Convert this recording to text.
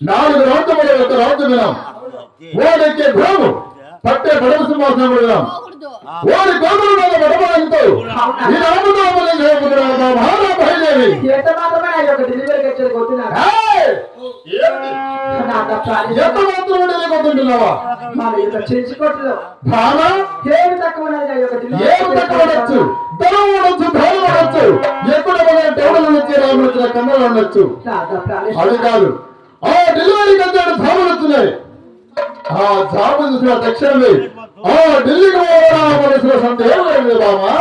నాలుగు రాజ్యములు ఒక రాజ్యమినం ఓడికి భూము పట్టే పడవ సింహాసనం విడదాం ఓడి కోమలు పడవడంతో ఈ రామనామని బయలుదేరి ఎంత మాత్రం కొద్దుంటున్నావా భామ ఏమి తక్కువనొచ్చు ధనం ఉండొచ్చు ధైర్యం ఉండొచ్చు ఎక్కడ టేబుల్ నుంచి రామొచ్చిన కన్నలు ఉండొచ్చు అది కాదు ఆ డెలివరీకి అంతా ధామలు వచ్చినాయి ఆ జాబు చూసిన తక్షణమే ఆ ఢిల్లీకి పోవాలసిన సందేహం లేదు బామా